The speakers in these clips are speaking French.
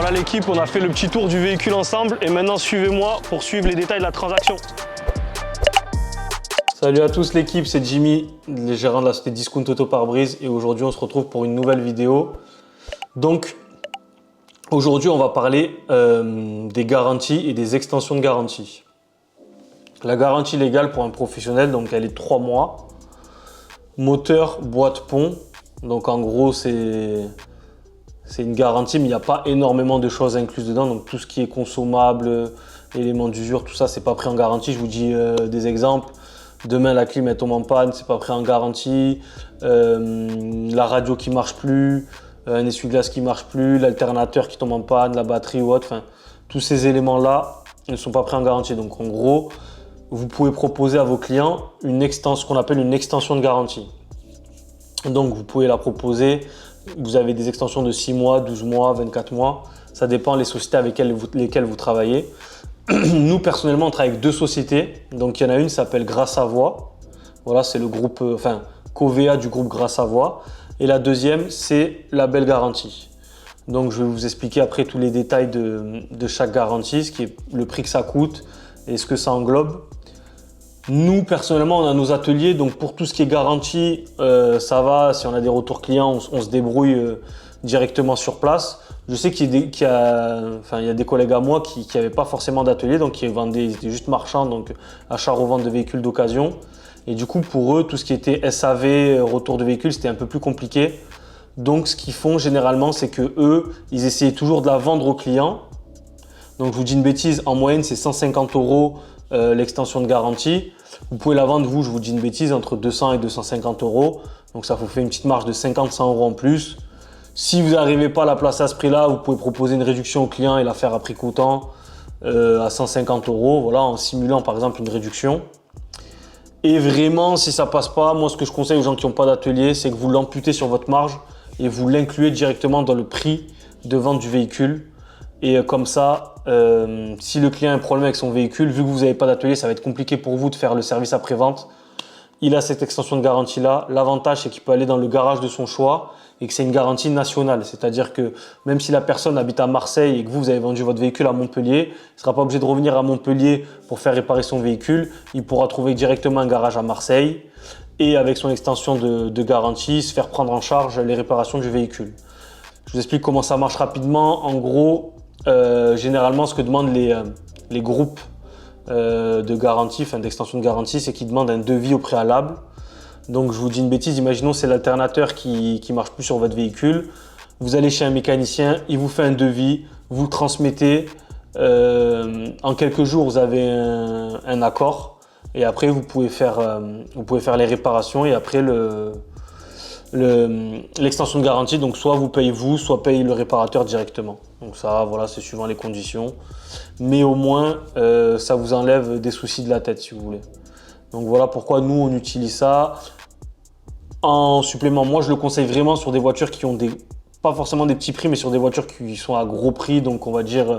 Voilà l'équipe, on a fait le petit tour du véhicule ensemble et maintenant suivez-moi pour suivre les détails de la transaction. Salut à tous l'équipe, c'est Jimmy, le gérant de la société Discount Auto Pare-Brise et aujourd'hui on se retrouve pour une nouvelle vidéo. Donc aujourd'hui on va parler des garanties et des extensions de garantie. La garantie légale pour un professionnel, donc elle est de 3 mois. Moteur, boîte, pont, donc en gros c'est une garantie, mais il n'y a pas énormément de choses incluses dedans. Donc tout ce qui est consommable, éléments d'usure, tout ça, c'est pas pris en garantie. Je vous dis des exemples. Demain, la clim elle tombe en panne, c'est pas pris en garantie. La radio qui marche plus, un essuie-glace qui marche plus, l'alternateur qui tombe en panne, la batterie ou autre. Enfin, tous ces éléments-là ne sont pas pris en garantie. Donc en gros, vous pouvez proposer à vos clients ce qu'on appelle une extension de garantie. Donc vous pouvez la proposer. Vous avez des extensions de 6 mois, 12 mois, 24 mois. Ça dépend des sociétés avec lesquelles vous travaillez. Nous, personnellement, on travaille avec 2 sociétés. Donc, il y en a une qui s'appelle Grâce à Voix. Voilà, c'est le groupe, Covea du groupe Grâce à Voix. Et la deuxième, c'est la Belle Garantie. Donc, je vais vous expliquer après tous les détails de chaque garantie, ce qui est le prix que ça coûte et ce que ça englobe. Nous, personnellement, on a nos ateliers, donc pour tout ce qui est garantie, ça va. Si on a des retours clients, on se débrouille directement sur place. Je sais qu'il y a des collègues à moi qui n'avaient pas forcément d'atelier, donc ils étaient juste marchands, donc achat-revente de véhicules d'occasion. Et du coup, pour eux, tout ce qui était SAV, retour de véhicule, c'était un peu plus compliqué. Donc, ce qu'ils font généralement, c'est que eux, ils essayaient toujours de la vendre aux clients. Donc, je vous dis une bêtise, en moyenne, c'est 150 € l'extension de garantie. Vous pouvez la vendre, je vous dis une bêtise, entre 200 et 250 €. Donc ça vous fait une petite marge de 50-100 € en plus. Si vous n'arrivez pas à la placer à ce prix-là, vous pouvez proposer une réduction au client et la faire à prix coûtant à 150 €, voilà, en simulant par exemple une réduction. Et vraiment, si ça passe pas, moi ce que je conseille aux gens qui n'ont pas d'atelier, c'est que vous l'amputez sur votre marge et vous l'incluez directement dans le prix de vente du véhicule. Et comme ça, si le client a un problème avec son véhicule, vu que vous n'avez pas d'atelier, ça va être compliqué pour vous de faire le service après-vente. Il a cette extension de garantie-là. L'avantage, c'est qu'il peut aller dans le garage de son choix et que c'est une garantie nationale. C'est-à-dire que même si la personne habite à Marseille et que vous avez vendu votre véhicule à Montpellier, il ne sera pas obligé de revenir à Montpellier pour faire réparer son véhicule. Il pourra trouver directement un garage à Marseille et avec son extension de garantie, se faire prendre en charge les réparations du véhicule. Je vous explique comment ça marche rapidement. En gros, généralement, ce que demandent les groupes de garantie, d'extension de garantie, c'est qu'ils demandent un devis au préalable. Donc, je vous dis une bêtise, imaginons c'est l'alternateur qui marche plus sur votre véhicule. Vous allez chez un mécanicien, il vous fait un devis, vous le transmettez. En quelques jours, vous avez un accord et après, vous pouvez faire les réparations et après l'extension de garantie, donc soit vous payez vous, soit paye le réparateur directement. Donc ça, voilà, c'est suivant les conditions. Mais au moins, ça vous enlève des soucis de la tête, si vous voulez. Donc voilà pourquoi nous, on utilise ça. En supplément, moi, je le conseille vraiment sur des voitures qui ont pas forcément des petits prix, mais sur des voitures qui sont à gros prix, donc on va dire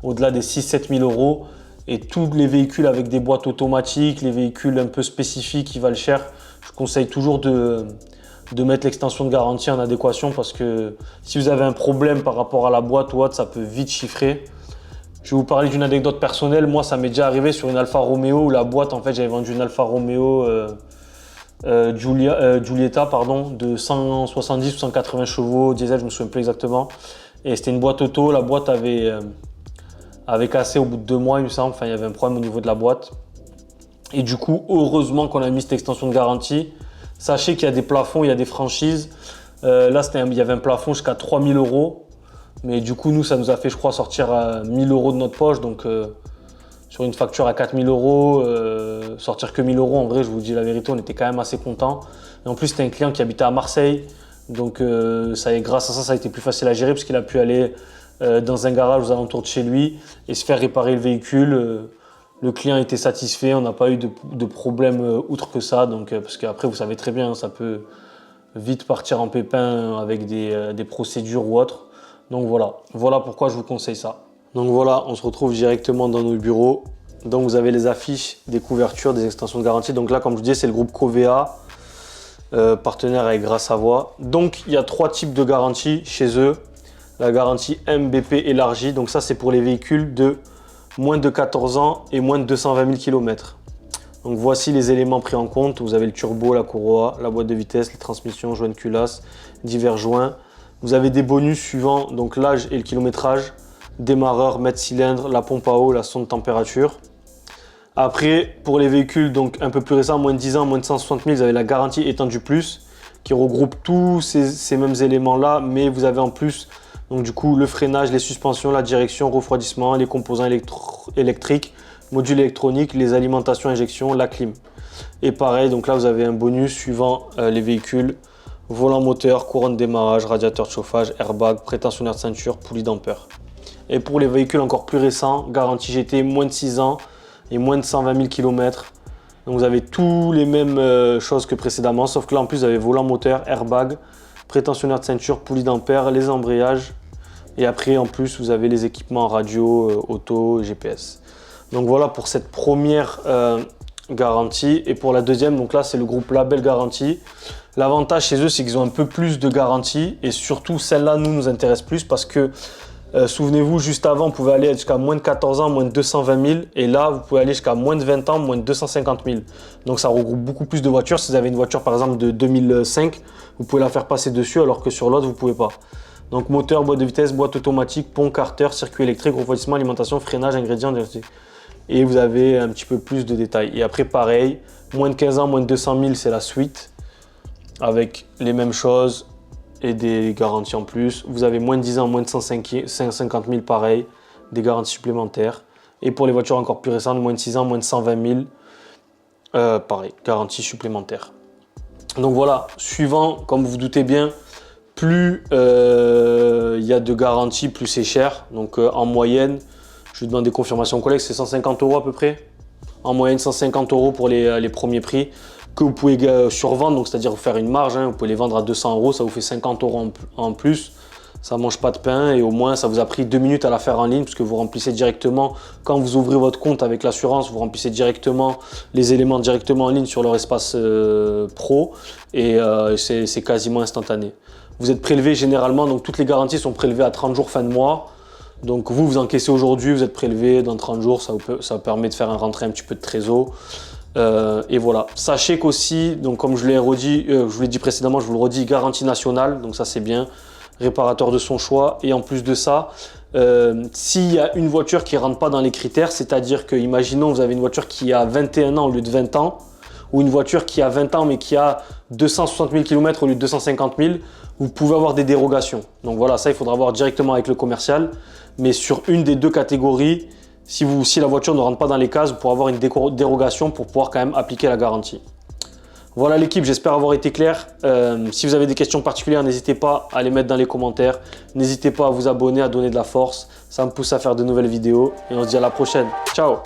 au-delà des 6-7 000 €. Et tous les véhicules avec des boîtes automatiques, les véhicules un peu spécifiques qui valent cher, je conseille toujours de mettre l'extension de garantie en adéquation parce que si vous avez un problème par rapport à la boîte ou autre, ça peut vite chiffrer. Je vais vous parler d'une anecdote personnelle. Moi, ça m'est déjà arrivé sur une Alfa Romeo où la boîte, en fait, j'avais vendu une Alfa Romeo Giulietta, pardon, de 170 ou 180 chevaux diesel, je me souviens plus exactement. Et c'était une boîte auto. La boîte avait cassé au bout de 2 mois, il me semble. Enfin, il y avait un problème au niveau de la boîte. Et du coup, heureusement qu'on a mis cette extension de garantie. Sachez qu'il y a des plafonds, il y a des franchises. Là, il y avait un plafond jusqu'à 3 000 €. Mais du coup, nous, ça nous a fait, je crois, sortir 1 000 € de notre poche. Donc, sur une facture à 4 000 €, sortir que 1 000 €, en vrai, je vous dis la vérité, on était quand même assez contents. Et en plus, c'était un client qui habitait à Marseille. Donc, grâce à ça, ça a été plus facile à gérer parce qu'il a pu aller dans un garage aux alentours de chez lui et se faire réparer le véhicule. Le client était satisfait, on n'a pas eu de problème outre que ça. Donc, parce qu'après, vous savez très bien, ça peut vite partir en pépin avec des procédures ou autres. Donc voilà pourquoi je vous conseille ça. Donc voilà, on se retrouve directement dans nos bureaux. Donc vous avez les affiches, des couvertures, des extensions de garantie. Donc là, comme je vous disais, c'est le groupe Covea, partenaire avec Grâce à Voix. Donc il y a 3 types de garanties chez eux. la garantie MBP élargie. Donc ça, c'est pour les véhicules de moins de 14 ans et moins de 220 000 km. Donc voici les éléments pris en compte. Vous avez le turbo, la courroie, la boîte de vitesse, les transmissions, joints de culasse, divers joints. Vous avez des bonus suivant donc l'âge et le kilométrage, démarreur, mètre cylindre, la pompe à eau, la sonde de température. Après, pour les véhicules donc un peu plus récents, moins de 10 ans, moins de 160 000, vous avez la garantie étendue plus qui regroupe tous ces mêmes éléments-là, mais vous avez en plus donc du coup le freinage, les suspensions, la direction, refroidissement, les composants électriques, module électronique, les alimentations, injection, la clim. Et pareil, donc là vous avez un bonus suivant les véhicules, volant moteur, courant de démarrage, radiateur de chauffage, airbag, prétentionnaire de ceinture, poulie d'ampère. Et pour les véhicules encore plus récents, garantie GT, moins de 6 ans et moins de 120 000 km. Donc vous avez tous les mêmes choses que précédemment, sauf que là en plus vous avez volant moteur, airbag, prétentionnaire de ceinture, poulie d'ampère, les embrayages. Et après en plus vous avez les équipements radio, auto, GPS. Donc voilà pour cette première garantie. Et pour la deuxième, donc là c'est le groupe Label Garantie. L'avantage chez eux c'est qu'ils ont un peu plus de garantie et surtout celle-là nous intéresse plus parce que souvenez-vous, juste avant, vous pouvez aller jusqu'à moins de 14 ans, moins de 220 000. Et là, vous pouvez aller jusqu'à moins de 20 ans, moins de 250 000. Donc, ça regroupe beaucoup plus de voitures. Si vous avez une voiture, par exemple, de 2005, vous pouvez la faire passer dessus, alors que sur l'autre, vous ne pouvez pas. Donc, moteur, boîte de vitesse, boîte automatique, pont, carter, circuit électrique, refroidissement, alimentation, freinage, ingrédients. Et vous avez un petit peu plus de détails. Et après, pareil, moins de 15 ans, moins de 200 000, c'est la suite. Avec les mêmes choses. Et des garanties en plus. Vous avez moins de 10 ans, moins de 150 000, pareil, des garanties supplémentaires. Et pour les voitures encore plus récentes, moins de 6 ans, moins de 120 000, pareil, garantie supplémentaire. Donc voilà, suivant, comme vous vous doutez bien, plus il y a de garanties, plus c'est cher. Donc en moyenne, je lui demande des confirmations aux collègues, c'est 150 € à peu près. En moyenne, 150 € pour les premiers prix. Que vous pouvez survendre, donc c'est-à-dire faire une marge, hein, vous pouvez les vendre à 200 €, ça vous fait 50 € en plus, ça mange pas de pain et au moins ça vous a pris 2 minutes à la faire en ligne puisque vous remplissez directement, quand vous ouvrez votre compte avec l'assurance, vous remplissez directement les éléments directement en ligne sur leur espace pro et c'est quasiment instantané. Vous êtes prélevé généralement, donc toutes les garanties sont prélevées à 30 jours fin de mois. Donc vous encaissez aujourd'hui, vous êtes prélevé dans 30 jours, ça vous permet de faire un rentrée un petit peu de trésor. Et voilà, sachez qu'aussi, donc comme je vous l'ai dit précédemment, je vous le redis, garantie nationale, donc ça c'est bien, réparateur de son choix. Et en plus de ça, s'il y a une voiture qui ne rentre pas dans les critères, c'est-à-dire que, imaginons, vous avez une voiture qui a 21 ans au lieu de 20 ans, ou une voiture qui a 20 ans mais qui a 260 000 km au lieu de 250 000, vous pouvez avoir des dérogations. Donc voilà, ça il faudra voir directement avec le commercial, mais sur une des deux catégories, si la voiture ne rentre pas dans les cases, vous pourrez avoir une dérogation pour pouvoir quand même appliquer la garantie. Voilà l'équipe, j'espère avoir été clair. Si vous avez des questions particulières, n'hésitez pas à les mettre dans les commentaires. N'hésitez pas à vous abonner, à donner de la force. Ça me pousse à faire de nouvelles vidéos. Et on se dit à la prochaine. Ciao!